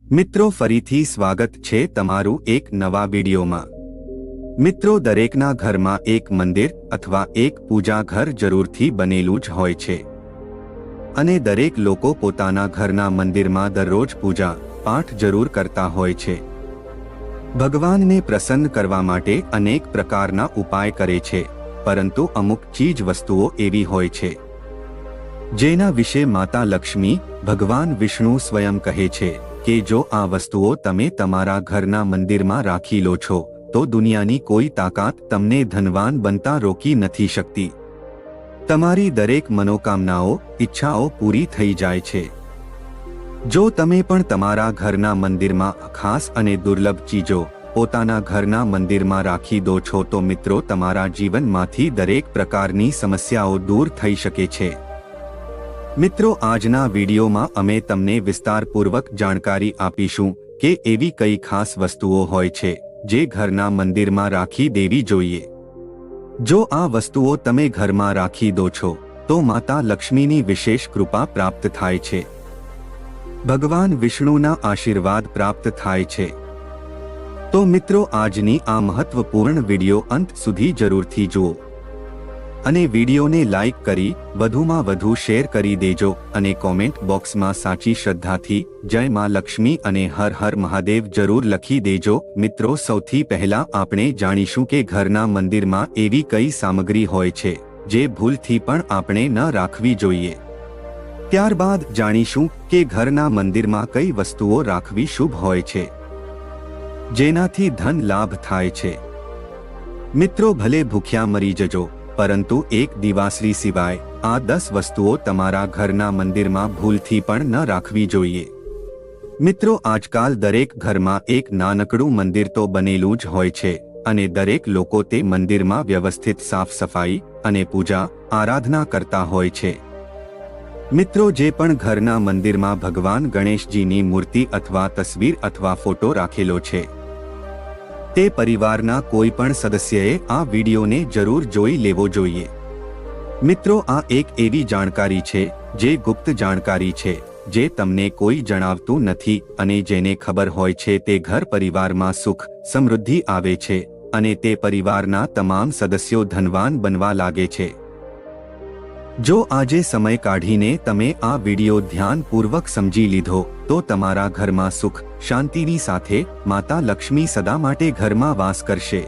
મિત્રો ફરીથી સ્વાગત છે તમારું એક નવા વિડીયોમાં। મિત્રો દરેકના ઘરમાં એક મંદિર અથવા એક પૂજા ઘર જરૂરથી બનેલું જ હોય છે અને દરેક લોકો પોતાના ઘરના મંદિરમાં દરરોજ પૂજા પાઠ જરૂર કરતા હોય છે। ભગવાનને પ્રસન્ન કરવા માટે અનેક પ્રકારના ઉપાય કરે છે, પરંતુ અમુક ચીજ વસ્તુઓ એવી હોય છે જેના વિશે માતા લક્ષ્મી ભગવાન વિષ્ણુ સ્વયં કહે છે કે જો આ વસ્તુઓ તમે તમારા ઘરના મંદિરમાં રાખી લો છો તો દુનિયાની કોઈ તાકાત તમને ધનવાન બનતા રોકી નથી શકતી। તમારી દરેક મનોકામનાઓ ઈચ્છાઓ પૂરી થઈ જાય છે। જો તમે પણ તમારા ઘરના મંદિરમાં ખાસ અને દુર્લભ ચીજો પોતાના ઘરના મંદિરમાં રાખી દો છો તો મિત્રો તમારા જીવનમાંથી દરેક પ્રકારની સમસ્યાઓ દૂર થઈ શકે છે। મિત્રો આજના વિડીયોમાં અમે તમને વિસ્તારપૂર્વક જાણકારી આપીશું કે એવી કઈ ખાસ વસ્તુઓ હોય છે જે ઘરના મંદિરમાં રાખી દેવી જોઈએ। જો આ વસ્તુઓ તમે ઘરમાં રાખી દો છો તો માતા લક્ષ્મીની વિશેષ કૃપા પ્રાપ્ત થાય છે, ભગવાન વિષ્ણુના આશીર્વાદ પ્રાપ્ત થાય છે। તો મિત્રો આજની આ મહત્વપૂર્ણ વિડીયો અંત સુધી જરૂરથી જુઓ અને વિડીયોને લાઈક કરી વધુમાં વધુ શેર કરી દેજો અને કોમેન્ટ બોક્સમાં સાચી શ્રદ્ધાથી જય માં લક્ષ્મી અને હર હર મહાદેવ જરૂર લખી દેજો। મિત્રો સૌથી પહેલા આપણે જાણીશું કે ઘરના મંદિરમાં એવી કઈ સામગ્રી હોય છે જે ભૂલથી પણ આપણે ન રાખવી જોઈએ। ત્યારબાદ જાણીશું કે ઘરના મંદિરમાં કઈ વસ્તુઓ રાખવી શુભ હોય છે જેનાથી ધન લાભ થાય છે। મિત્રો ભલે ભૂખ્યા મરી જજો પરંતુ એક દિવાસળી સિવાય આ 10 વસ્તુઓ તમારા ઘરના મંદિરમાં ભૂલથી પણ ન રાખવી જોઈએ। મિત્રો આજકાલ દરેક ઘરમાં એક નાનકડું મંદિર તો બનેલું જ હોય છે અને દરેક લોકો તે મંદિરમાં વ્યવસ્થિત સાફ સફાઈ અને પૂજા આરાધના કરતા હોય છે। મિત્રો જે પણ ઘરના મંદિરમાં ભગવાન ગણેશજીની મૂર્તિ અથવા તસવીર અથવા ફોટો રાખેલો છે તે પરિવારના કોઈ પણ સદસ્યએ આ વિડીયોને જરૂર જોઈ લેવો જોઈએ। મિત્રો આ એક એવી જાણકારી છે જે ગુપ્ત જાણકારી છે જે તમને કોઈ જણાવતું નથી અને જેને ખબર હોય છે તે ઘર પરિવારમાં સુખ સમૃદ્ધિ આવે છે અને તે પરિવારના તમામ સદસ્યો ધનવાન બનવા લાગે છે। જો આજે સમય કાઢીને તમે આ વિડીયો ધ્યાનપૂર્વક સમજી લીધો તો તમારા ઘરમાં સુખ શાંતિની સાથે માતા લક્ષ્મી સદા માટે ઘરમાં વાસ કરશે।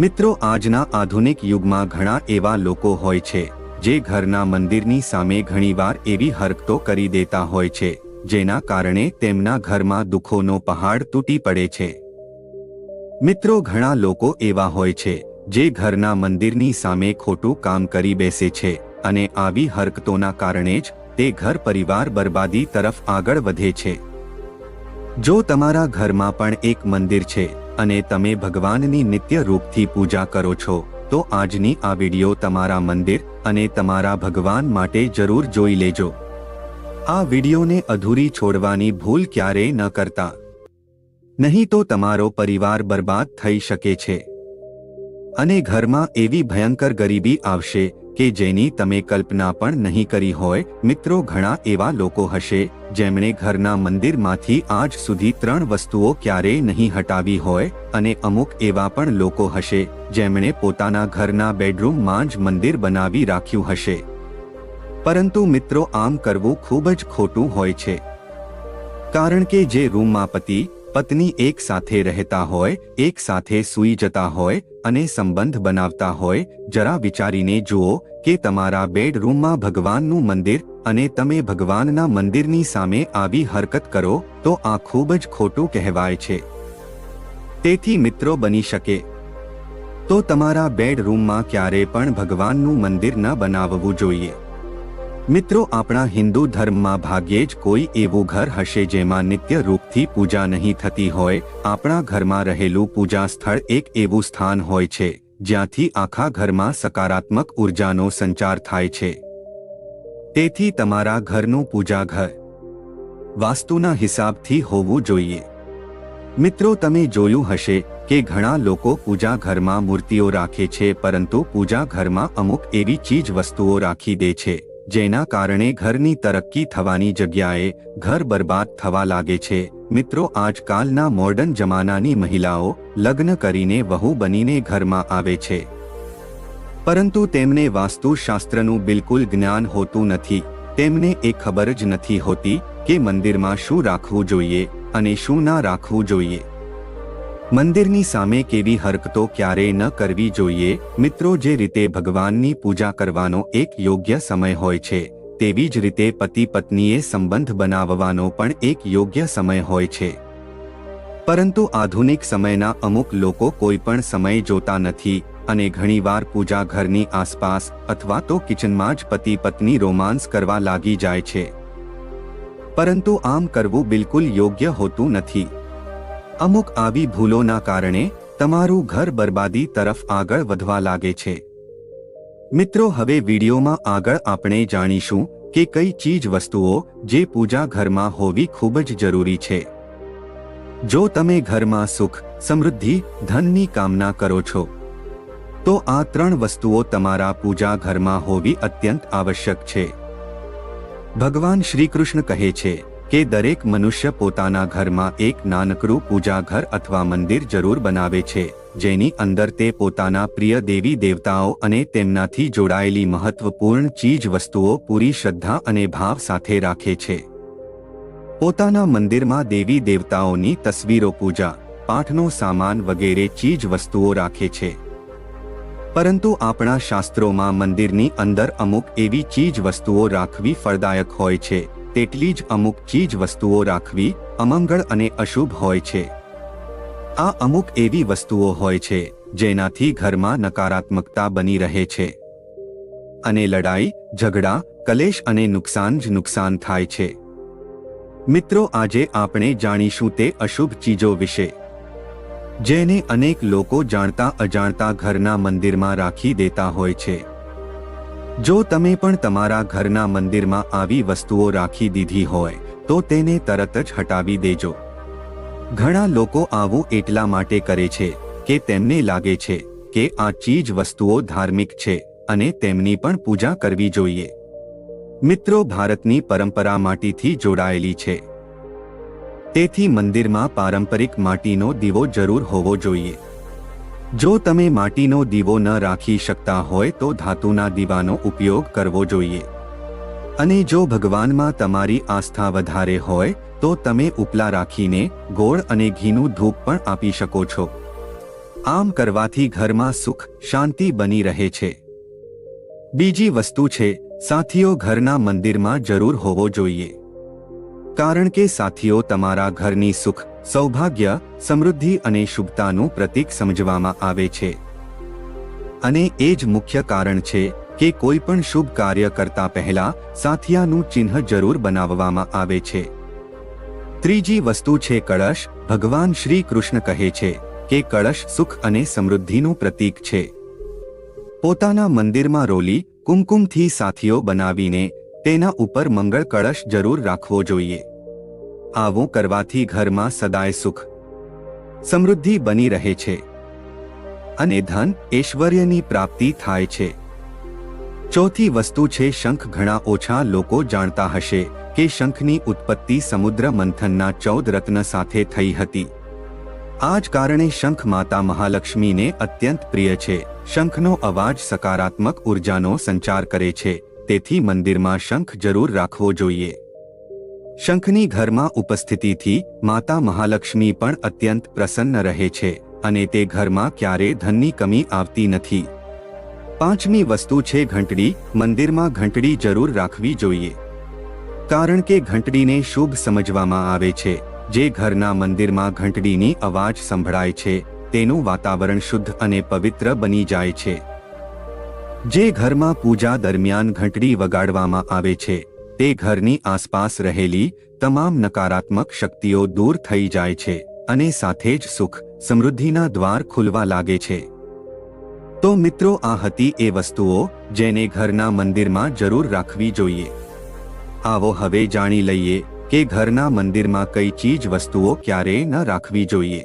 મિત્રો આજના આધુનિક યુગમાં ઘણા એવા લોકો હોય છે જે ઘરના મંદિરની સામે ઘણીવાર એવી હરકતો કરી દેતા હોય છે જેના કારણે તેમના ઘરમાં દુઃખોનો પહાડ તૂટી પડે છે। મિત્રો ઘણા લોકો એવા હોય છે જે ઘરના મંદિરની સામે ખોટું કામ કરી બેસે છે અને આવી હરકતોના કારણે જ તે ઘર પરિવાર બરબાદી તરફ આગળ વધે છે। જો તમારા ઘરમાં પણ એક મંદિર છે અને તમે ભગવાનની નિત્ય રૂપથી પૂજા કરો છો તો આજની આ વિડીયો તમારા મંદિર અને તમારા ભગવાન માટે જરૂર જોઈ લેજો। આ વિડીયોને અધૂરી છોડવાની ભૂલ ક્યારેય ન કરતા, નહીં તો તમારો પરિવાર બરબાદ થઈ શકે છે અને ઘરમાં એવી ભયંકર ગરીબી આવશે કે જેની તમે કલ્પના પણ નહીં કરી હોય। મિત્રો ઘણા એવા લોકો હશે જેમણે ઘરના મંદિરમાંથી આજ સુધી 3 વસ્તુઓ ક્યારેય નહીં હટાવી હોય અને અમુક એવા પણ લોકો હશે જેમણે પોતાના ઘરના બેડરૂમમાં જ મંદિર બનાવી રાખ્યું હશે, પરંતુ મિત્રો આમ કરવું ખૂબ જ ખોટું હોય છે, કારણ કે જે રૂમમાં પતિ પત્ની એક સાથે રહેતા હોય, એક સાથે સૂઈ જતા હોય અને સંબંધ બનાવતા હોય, જરા વિચારીને જુઓ કે તમારા બેડરૂમમાં ભગવાનનું મંદિર અને તમે ભગવાનના મંદિરની સામે આવી હરકત કરો તો આ ખૂબ જ ખોટું કહેવાય છે। તેથી મિત્રો બની શકે તો તમારા બેડરૂમમાં ક્યારે પણ ભગવાનનું મંદિર ન બનાવવું જોઈએ। મિત્રો આપણા હિન્દુ ધર્મમાં ભાગ્યે જ કોઈ એવું ઘર હશે જેમાં નિત્ય રૂપથી પૂજા નહીં થતી હોય। આપણા ઘરમાં રહેલું પૂજા સ્થળ એક એવું સ્થાન હોય છે જ્યાંથી આખા ઘરમાં સકારાત્મક ઉર્જાનો સંચાર થાય છે। તેથી તમારા ઘરનું પૂજા ઘર વાસ્તુના હિસાબથી હોવું જોઈએ। મિત્રો તમે જોયું હશે કે ઘણા લોકો પૂજા ઘરમાં મૂર્તિઓ રાખે છે પરંતુ પૂજા ઘરમાં અમુક એવી ચીજ વસ્તુઓ રાખી દે છે જેના કારણે ઘરની તરક્કી થવાની જગ્યાએ ઘર બરબાદ થવા લાગે છે મિત્રો, આજકાલના મોડર્ન જમાનાની મહિલાઓ લગ્ન કરીને વહુ બનીને ઘરમાં આવે છે, પરંતુ તેમને વાસ્તુશાસ્ત્રનું બિલકુલ જ્ઞાન હોતું નથી. તેમને એ ખબર જ નથી હોતી કે મંદિરમાં શું રાખવું જોઈએ અને શું ના રાખવું જોઈએ. મંદિરની સામે કેવી હરકતો ક્યારે ન કરવી જોઈએ. મિત્રો, જે રીતે ભગવાનની પૂજા કરવાનો એક યોગ્ય સમય હોય છે, તેવી જ રીતે પતિ પત્નીએ સંબંધ બનાવવાનો પણ એક યોગ્ય સમય હોય છે. પરંતુ આધુનિક સમયના અમુક લોકો કોઈ પણ સમય જોતા નથી અને ઘણીવાર પૂજા ઘરની આસપાસ અથવા તો કિચનમાં જ પતિ પત્ની રોમાન્સ કરવા લાગી જાય છે. પરંતુ આમ કરવું બિલકુલ યોગ્ય હોતું નથી. અમુક આવી ભૂલોના કારણે તમારું ઘર બરબાદી તરફ આગળ વધવા લાગે છે. મિત્રો, હવે વિડીયોમાં આગળ આપણે જાણીશું કે કઈ ચીજ વસ્તુઓ જે પૂજા ઘરમાં હોવી ખૂબ જ જરૂરી છે. જો તમે ઘરમાં સુખ, સમૃદ્ધિ, ધનની કામના કરો છો, તો આ 3 વસ્તુઓ તમારા પૂજા ઘરમાં હોવી અત્યંત આવશ્યક છે. ભગવાન શ્રી કૃષ્ણ કહે છે કે દરેક મનુષ્ય પોતાના ઘરમાં એક નાનકડું પૂજા ઘર અથવા મંદિર જરૂર બનાવે છે, જેની અંદર તે પોતાના પ્રિય દેવી દેવતાઓ અને તેમનાથી જોડાયેલી મહત્વપૂર્ણ ચીજ વસ્તુઓ પૂરી શ્રદ્ધા અને ભાવ સાથે રાખે છે. પોતાના મંદિરમાં દેવી દેવતાઓની તસવીરો, પૂજા પાઠનો સામાન વગેરે ચીજ વસ્તુઓ રાખે છે. પરંતુ આપણા શાસ્ત્રોમાં મંદિરની અંદર અમુક એવી ચીજ વસ્તુઓ રાખવી ફળદાયક હોય છે, તેટલી જ અમુક ચીજ વસ્તુઓ રાખવી અમંગળ અને અશુભ હોય છે. આ અમુક એવી વસ્તુઓ હોય છે જેનાથી ઘરમાં નકારાત્મકતા બની રહે છે અને લડાઈ, ઝઘડા, કલેશ અને નુકસાન જ નુકસાન થાય છે. મિત્રો, આજે આપણે જાણીશું તે અશુભ ચીજો વિશે, જેને અનેક લોકો જાણતા અજાણતા ઘરના મંદિરમાં રાખી દેતા હોય છે. જો તમે પણ તમારા ઘરના મંદિરમાં આવી વસ્તુઓ રાખી દીધી હોય તો તેને તરત જ હટાવી દેજો. ઘણા લોકો આવું એટલા માટે કરે છે કે તેમને લાગે છે કે આ ચીજ વસ્તુઓ ધાર્મિક છે અને તેમની પણ પૂજા કરવી જોઈએ. મિત્રો, ભારતની પરંપરા માટીથી જોડાયેલી છે, તેથી મંદિરમાં પારંપરિક માટીનો દીવો જરૂર હોવો જોઈએ. જો તમે માટીનો દીવો ન રાખી શકતા હોય તો ધાતુના દીવાનો ઉપયોગ કરવો જોઈએ. અને જો ભગવાનમાં તમારી આસ્થા વધારે હોય તો તમે ઉપલા રાખીને ગોળ અને ઘીનું ધૂપ પણ આપી શકો છો. આમ કરવાથી ઘરમાં સુખ, શાંતિ બની રહે છે. બીજી વસ્તુ છે સાથીઓ. ઘરના મંદિરમાં જરૂર હોવો જોઈએ, કારણ કે સાથીઓ તમારા ઘરની સુખ, સૌભાગ્ય, સમૃદ્ધિ અને શુભતાનું પ્રતીક સમજવામાં આવે છે. અને એ જ મુખ્ય કારણ છે કે કોઈ પણ શુભ કાર્ય કરતા પહેલા સાથિયાનું ચિહ્ન જરૂર બનાવવામાં આવે છે. ત્રીજી વસ્તુ છે કળશ. ભગવાન શ્રી કૃષ્ણ કહે છે કે કળશ સુખ અને સમૃદ્ધિનું પ્રતીક છે. પોતાના મંદિરમાં રોલી, કુમકુમથી સાથીઓ બનાવીને તેના ઉપર મંગળ કળશ જરૂર રાખવો જોઈએ. આવું કરવાથી ઘરમાં સદાય સુખ, સમૃદ્ધિ બની રહે છે અને ધન, ઐશ્વર્યની પ્રાપ્તિ થાય છે. ચોથી વસ્તુ છે શંખ. ઘણા ઓછા લોકો જાણતા હશે કે શંખની ઉત્પત્તિ સમુદ્ર મંથનના 14 રત્ન સાથે થઈ હતી. આ જ કારણે શંખ માતા મહાલક્ષ્મીને અત્યંત પ્રિય છે. શંખનો અવાજ સકારાત્મક ઉર્જાનો સંચાર કરે છે, તેથી મંદિરમાં શંખ જરૂર રાખવો જોઈએ. શંખની ઘરમાં ઉપસ્થિતિથી માતા મહાલક્ષ્મી પણ અત્યંત પ્રસન્ન રહે છે અને તે ઘરમાં ક્યારે ધનની કમી આવતી નથી. પાંચમી વસ્તુ છે ઘંટડી. મંદિરમાં ઘંટડી જરૂર રાખવી જોઈએ, કારણ કે ઘંટડીને શુભ સમજવામાં આવે છે. જે ઘરના મંદિરમાં ઘંટડીની અવાજ સંભળાય છે તેનું વાતાવરણ શુદ્ધ અને પવિત્ર બની જાય છે. જે ઘરમાં પૂજા દરમિયાન ઘંટડી વગાડવામાં આવે છે તે ઘરની આસપાસ રહેલી તમામ નકારાત્મક શક્તિઓ દૂર થઈ જાય છે અને સાથે જ સુખ, સમૃદ્ધિના દ્વાર ખુલવા લાગે છે. તો મિત્રો, આ હતી એ વસ્તુઓ જેને ઘરના મંદિરમાં જરૂર રાખવી જોઈએ. આવો હવે જાણી લઈએ કે ઘરના મંદિરમાં કઈ ચીજ વસ્તુઓ ક્યારેય ન રાખવી જોઈએ.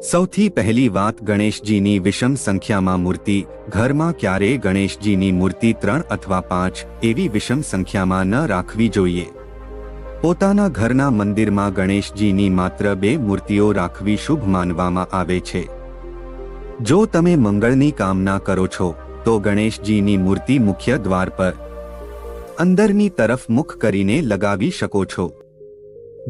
સૌથી પહેલી વાત ગણેશજીની વિષમ સંખ્યામાં મૂર્તિ. ઘરમાં ક્યારેય ગણેશજીની મૂર્તિ 3 અથવા 5 એવી વિષમ સંખ્યામાં ન રાખવી જોઈએ. પોતાના ઘરના મંદિરમાં ગણેશજીની માત્ર 2 મૂર્તિઓ રાખવી શુભ માનવામાં આવે છે. જો તમે મંગળની કામના કરો છો તો ગણેશજીની મૂર્તિ મુખ્ય દ્વાર પર અંદરની તરફ મુખ કરીને લગાવી શકો છો.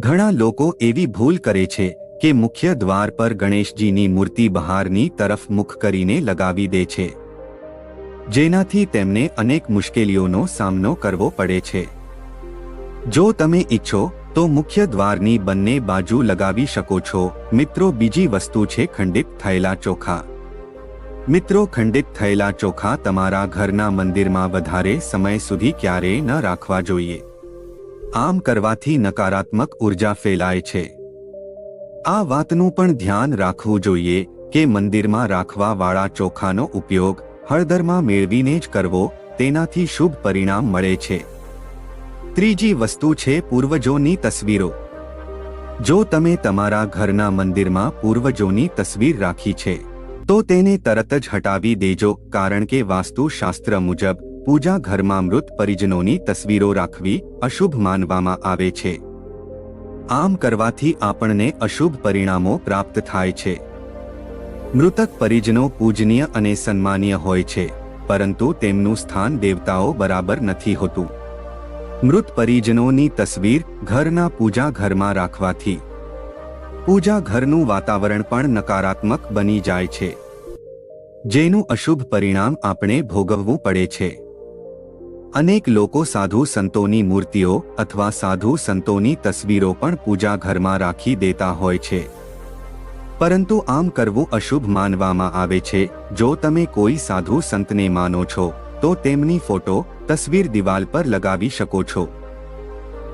ઘણા લોકો એવી ભૂલ કરે છે કે મુખ્ય દ્વાર પર ગણેશજીની મૂર્તિ બહારની તરફ મુખ કરીને લગાવી દે છે, જેનાથી તેમને અનેક મુશ્કેલીઓનો સામનો કરવો પડે છે. જો તમે ઈચ્છો તો મુખ્ય દ્વારની બંને બાજુ લગાવી શકો છો. મિત્રો, બીજી વસ્તુ છે ખંડિત થયેલા ચોખા. મિત્રો, ખંડિત થયેલા ચોખા તમારા ઘરના મંદિરમાં વધારે સમય સુધી ક્યારેય ન રાખવા જોઈએ. આમ કરવાથી નકારાત્મક ઉર્જા ફેલાય છે. આ વાતનું પણ ધ્યાન રાખવું જોઈએ કે મંદિરમાં રાખવાવાળા ચોખાનો ઉપયોગ હળદરમાં મેળવીને જ કરવો, તેનાથી શુભ પરિણામ મળે છે. ત્રીજી વસ્તુ છે પૂર્વજોની તસવીરો. જો તમે તમારા ઘરના મંદિરમાં પૂર્વજોની તસવીર રાખી છે તો તેને તરત જ હટાવી દેજો, કારણ કે વાસ્તુશાસ્ત્ર મુજબ પૂજા ઘરમાં મૃત પરિજનોની તસવીરો રાખવી અશુભ માનવામાં આવે છે. આમ કરવાથી આપણને અશુભ પરિણામો પ્રાપ્ત થાય છે. મૃતક પરિજનો પૂજનીય અને સન્માનીય હોય છે, પરંતુ તેમનું સ્થાન દેવતાઓ બરાબર નથી હોતું. મૃત પરિજનોની તસવીર ઘરના પૂજા ઘરમાં રાખવાથી પૂજા ઘરનું વાતાવરણ પણ નકારાત્મક બની જાય છે, જેનું અશુભ પરિણામ આપણે ભોગવવું પડે છે. અનેક લોકો સાધુ સંતોની મૂર્તિઓ અથવા સાધુ સંતોની તસવીરો પણ પૂજા ઘરમાં રાખી દેતા હોય છે, પરંતુ આમ કરવું અશુભ માનવામાં આવે છે. જો તમે કોઈ સાધુ સંતને માનો છો તો તેમની ફોટો તસવીર દિવાલ પર લગાવી શકો છો,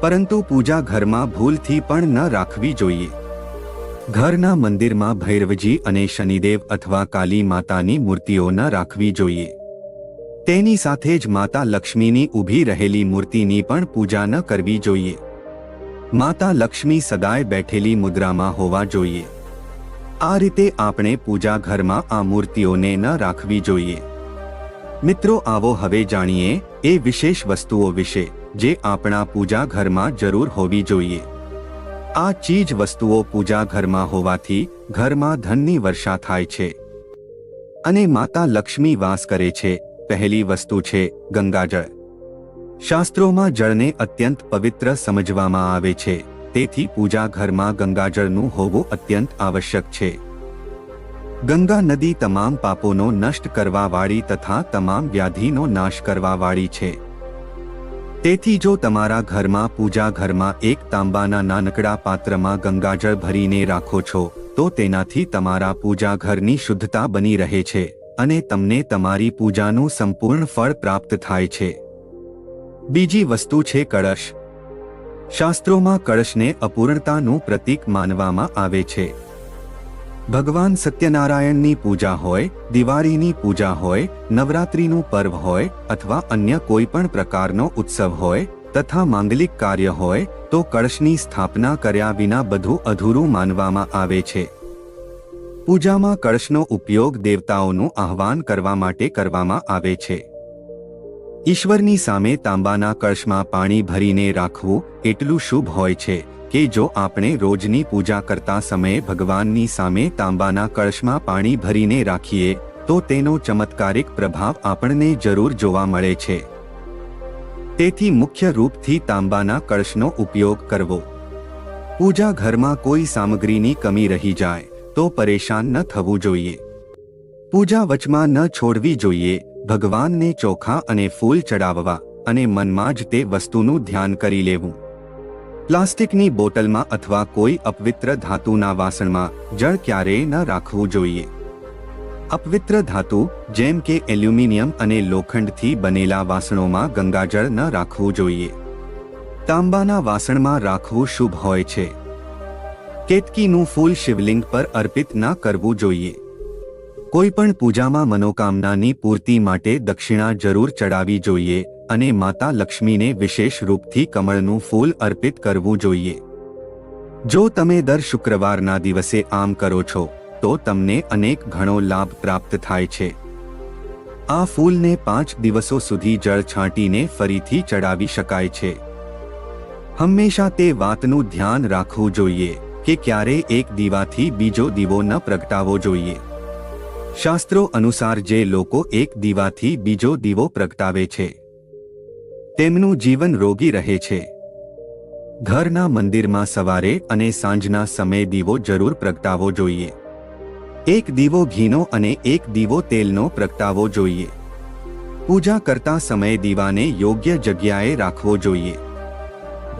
પરંતુ પૂજા ઘરમાં ભૂલથી પણ ન રાખવી જોઈએ. ઘરના મંદિરમાં ભૈરવજી અને શનિદેવ અથવા કાલી માતાની મૂર્તિઓ ન રાખવી જોઈએ. તેની સાથે જ માતા લક્ષ્મીની ઊભી રહેલી મૂર્તિની પણ પૂજા ન કરવી જોઈએ. માતા લક્ષ્મી સદાય બેઠેલી મુદ્રામાં હોવા જોઈએ. આ રીતે આપણે પૂજા ઘરમાં આ મૂર્તિઓને ન રાખવી જોઈએ. મિત્રો, આવો હવે જાણીએ એ વિશેષ વસ્તુઓ વિશે જે આપણા પૂજા ઘરમાં જરૂર હોવી જોઈએ. આ ચીજ વસ્તુઓ પૂજા ઘરમાં હોવાથી ઘરમાં ધનની વર્ષા થાય છે અને માતા લક્ષ્મી વાસ કરે છે. પહેલી વસ્તુ છે ગંગાજળ. શાસ્ત્રોમાં જળને અત્યંત પવિત્ર સમજવામાં આવે છે, તેથી પૂજા ઘરમાં ગંગાજળનું હોવું અત્યંત આવશ્યક છે. ગંગા નદી તમામ પાપોનો નષ્ટ કરવાવાળી તથા તમામ વ્યાધિનો નાશ કરવાવાળી છે. તેથી જો તમારા ઘરમાં પૂજા ઘરમાં એક તાંબાના નાનકડા પાત્રમાં ગંગાજળ ભરીને રાખો છો તો તેનાથી તમારા પૂજા ઘરની શુદ્ધતા બની રહે છે અને તમને તમારી પૂજાનું સંપૂર્ણ ફળ પ્રાપ્ત થાય છે. બીજી વસ્તુ છે કળશ. શાસ્ત્રોમાં કળશને અપૂર્ણતાનું પ્રતીક માનવામાં આવે છે. ભગવાન સત્યનારાયણની પૂજા હોય, દિવાળીની પૂજા હોય, નવરાત્રિનું પર્વ હોય અથવા અન્ય કોઈ પણ પ્રકારનો ઉત્સવ હોય તથા માંગલિક કાર્ય હોય તો કળશની સ્થાપના કર્યા વિના બધું અધૂરું માનવામાં આવે છે. પૂજામાં કળશનો ઉપયોગ દેવતાઓનું આહ્વાન કરવા માટે કરવામાં આવે છે. ઈશ્વરની સામે તાંબાના કળશમાં પાણી ભરીને રાખવું એટલું શુભ હોય છે કે જો આપણે રોજની પૂજા કરતા સમયે ભગવાનની સામે તાંબાના કળશમાં પાણી ભરીને રાખીએ તો તેનો ચમત્કારિક પ્રભાવ આપણને જરૂર જોવા મળે છે. તેથી મુખ્ય રૂપથી તાંબાના કળશનો ઉપયોગ કરવો. પૂજા ઘરમાં કોઈ સામગ્રીની કમી રહી જાય તો પરેશાન ન થવું જોઈએ. પૂજા વચમાં ન છોડવી જોઈએ. ભગવાનને ચોખા અને ફૂલ ચડાવવા અને મનમાં જ તે વસ્તુનું ધ્યાન કરી લેવું. પ્લાસ્ટિકની બોટલમાં અથવા કોઈ અપવિત્ર ધાતુના વાસણમાં જળ ક્યારેય ન રાખવું જોઈએ. અપવિત્ર ધાતુ જેમ કે એલ્યુમિનિયમ અને લોખંડથી બનેલા વાસણોમાં ગંગાજળ ન રાખવું જોઈએ. તાંબાના વાસણમાં રાખવું શુભ હોય છે. કેતકીનું ફૂલ શિવલિંગ પર અર્પિત ન કરવું જોઈએ. કોઈ પણ પૂજામાં મનોકામનાની પૂર્તિ માટે દક્ષિણા જરૂર ચડાવી જોઈએ અને માતા લક્ષ્મીને વિશેષ રૂપથી કમળનું ફૂલ અર્પિત કરવું જોઈએ. જો તમે દર શુક્રવારના દિવસે આમ કરો છો તો તમને અનેક ઘણો લાભ પ્રાપ્ત થાય છે. આ ફૂલને 5 દિવસો સુધી જળ છાંટીને ફરીથી ચડાવી શકાય છે. હંમેશા તે વાતનું ધ્યાન રાખવું જોઈએ કે ક્યારેય એક દીવાથી બીજો દીવો ન પ્રગટાવવો જોઈએ. શાસ્ત્રો અનુસાર જે લોકો એક દીવાથી બીજો દીવો પ્રગટાવે છે તેમનું જીવન રોગી રહે છે. ઘરના મંદિરમાં સવારે અને સાંજના સમયે દીવો જરૂર પ્રગટાવવો જોઈએ. એક દીવો ઘીનો અને એક દીવો તેલનો પ્રગટાવવો જોઈએ. પૂજા કરતા સમયે દીવાને યોગ્ય જગ્યાએ રાખવો જોઈએ.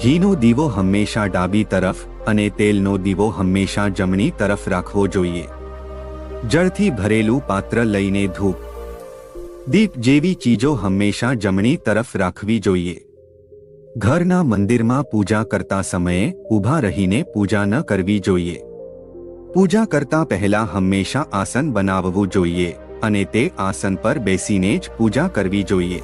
ઘીનો દીવો હંમેશા ડાબી તરફ અને તેલનો દીવો હંમેશા જમણી તરફ રાખવો જોઈએ. જળથી ભરેલું પાત્ર લઈને ધૂપ, દીપ જેવી ચીજો હંમેશા જમણી તરફ રાખવી જોઈએ. ઘરના મંદિરમાં પૂજા કરતા સમયે ઊભા રહીને પૂજા ન કરવી જોઈએ. પૂજા કરતા પહેલા હંમેશા આસન બનાવવું જોઈએ અને તે આસન પર બેસીને જ પૂજા કરવી જોઈએ.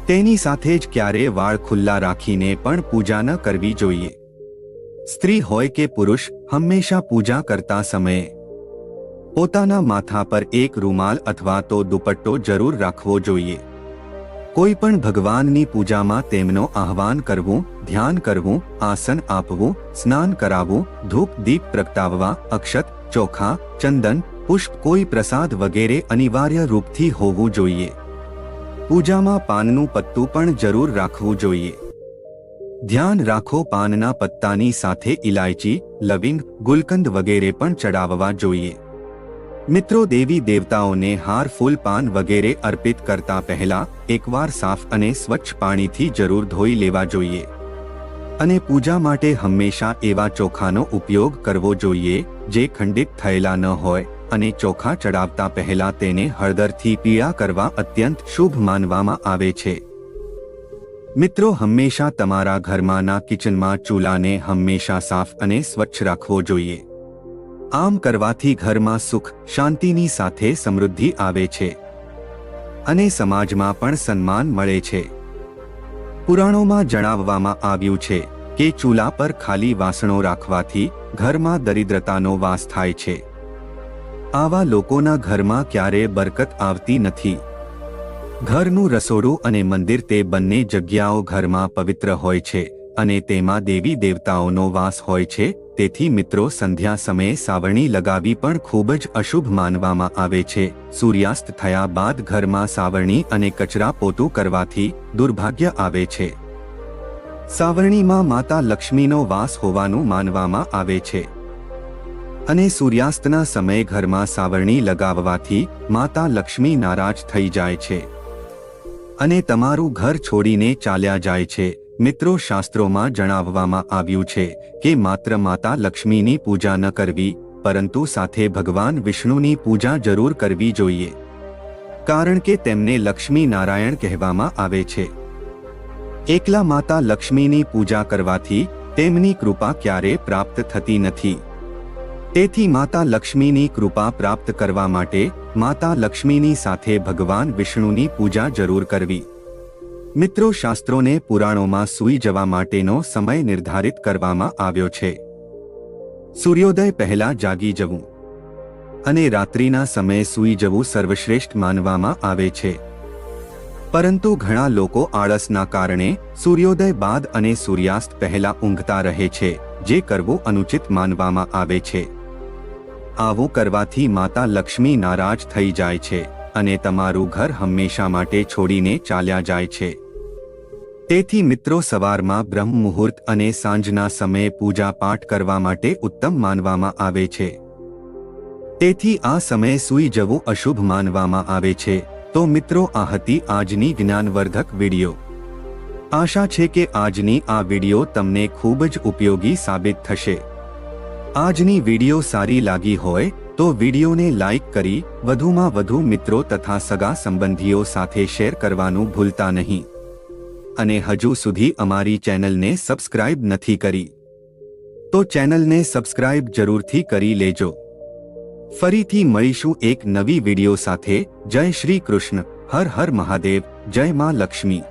તેની સાથે જ ક્યારેય વાળ ખુલ્લા રાખીને પણ પૂજા ન કરવી જોઈએ. સ્ત્રી હોય કે પુરુષ હંમેશા પૂજા કરતા સમયે પોતાના માથા પર એક રૂમાલ અથવા તો દુપટ્ટો જરૂર રાખવો જોઈએ. કોઈ પણ ભગવાનની પૂજામાં તેમનો આહ્વાન કરવું, ધ્યાન કરવું, આસન આપવું, સ્નાન કરાવવું, ધૂપ દીપ પ્રગટાવવા, અક્ષત, ચોખા, ચંદન, પુષ્પ, કોઈ પ્રસાદ વગેરે અનિવાર્ય રૂપથી હોવું જોઈએ. પૂજામાં પાનનું પત્તું પણ જરૂર રાખવું જોઈએ. ધ્યાન રાખો, પાનના પત્તાની સાથે ઇલાયચી, લવિંગ, ગુલકંદ વગેરે પણ ચડાવવા જોઈએ. મિત્રો, દેવી દેવતાઓને હાર, ફૂલ, પાન વગેરે અર્પિત કરતા પહેલા એકવાર સાફ અને સ્વચ્છ પાણીથી જરૂર ધોઈ લેવા જોઈએ. અને પૂજા માટે હંમેશા એવા ચોખાનો ઉપયોગ કરવો જોઈએ જે ખંડિત થયેલા ન હોય અને ચોખા ચડાવતા પહેલા તેને હળદરથી પીળા કરવા અત્યંત શુભ માનવામાં આવે છે. મિત્રો, હંમેશા તમારા ઘરમાંના કિચનમાં ચૂલાને હંમેશા સાફ અને સ્વચ્છ રાખવો જોઈએ. આમ કરવાથી ઘરમાં સુખ, શાંતિની સાથે સમૃદ્ધિ આવે છે અને સમાજમાં પણ સન્માન મળે છે. પુરાણોમાં જણાવવામાં આવ્યું છે કે ચૂલા પર ખાલી વાસણો રાખવાથી ઘરમાં દરિદ્રતાનો વાસ થાય છે. આવા લોકોના ઘરમાં ક્યારેય બરકત આવતી નથી. ઘરનું રસોડું અને મંદિર તે બંને જગ્યાઓ ઘરમાં પવિત્ર હોય છે અને તેમાં દેવી દેવતાઓનો વાસ હોય છે. તેથી મિત્રો, સંધ્યા સમયે સાવરણી લગાવી પણ ખૂબ જ અશુભ માનવામાં આવે છે. સૂર્યાસ્ત થયા બાદ ઘરમાં સાવરણી અને કચરા પોતું કરવાથી દુર્ભાગ્ય આવે છે. સાવરણીમાં માતા લક્ષ્મીનો વાસ હોવાનું માનવામાં આવે છે અને સૂર્યાસ્તના સમયે ઘરમાં સાવરણી લગાવવાથી માતા લક્ષ્મી નારાજ થઈ જાય છે અને તમારું ઘર છોડીને ચાલ્યા જાય છે. મિત્રો, શાસ્ત્રોમાં જણાવવામાં આવ્યું છે કે માત્ર માતા લક્ષ્મીની પૂજા ન કરવી પરંતુ સાથે ભગવાન વિષ્ણુની પૂજા જરૂર કરવી જોઈએ, કારણ કે તેમને લક્ષ્મી નારાયણ કહેવામાં આવે છે. એકલા માતા લક્ષ્મીની પૂજા કરવાથી તેમની કૃપા ક્યારેય પ્રાપ્ત થતી નથી. તેથી માતા લક્ષ્મીની કૃપા પ્રાપ્ત કરવા માટે માતા લક્ષ્મીની સાથે ભગવાન વિષ્ણુની પૂજા જરૂર કરવી. મિત્રો, શાસ્ત્રોને પુરાણોમાં સૂઈ જવા માટેનો સમય નિર્ધારિત કરવામાં આવ્યો છે. સૂર્યોદય પહેલા જાગી જવું અને રાત્રિના સમયે સૂઈ જવું સર્વશ્રેષ્ઠ માનવામાં આવે છે. પરંતુ ઘણા લોકો આળસના કારણે સૂર્યોદય બાદ અને સૂર્યાસ્ત પહેલા ઊંઘતા રહે છે, જે કરવું અનુચિત માનવામાં આવે છે. આવું કરવાથી માતા લક્ષ્મી નારાજ થઈ જાય છે અને તમારું ઘર હંમેશા માટે છોડીને ચાલ્યા જાય છે. તેથી મિત્રો, સવારમાં બ્રહ્મ મુહૂર્ત અને સાંજના સમયે પૂજા પાઠ કરવા માટે ઉત્તમ માનવામાં આવે છે. તેથી આ સમયે સૂઈ જવું અશુભ માનવામાં આવે છે. તો મિત્રો, આ હતી આજની જ્ઞાનવર્ધક વિડીયો. આશા છે કે આજની આ વિડીયો તમને ખૂબ જ ઉપયોગી સાબિત થશે. આજની વિડીયો સારી લાગી હોય તો વિડીયોને લાઈક કરી વધુમાં વધુ મિત્રો તથા સગા સંબંધીઓ સાથે શેર કરવાનું ભૂલતા નહીં. અને હજુ સુધી અમારી ચેનલને સબસ્ક્રાઇબ નથી કરી તો ચેનલને સબસ્ક્રાઇબ જરૂરથી કરી લેજો. ફરીથી મળીશું એક નવી વિડીયો સાથે. જય શ્રી કૃષ્ણ. હર હર મહાદેવ. જય માં લક્ષ્મી.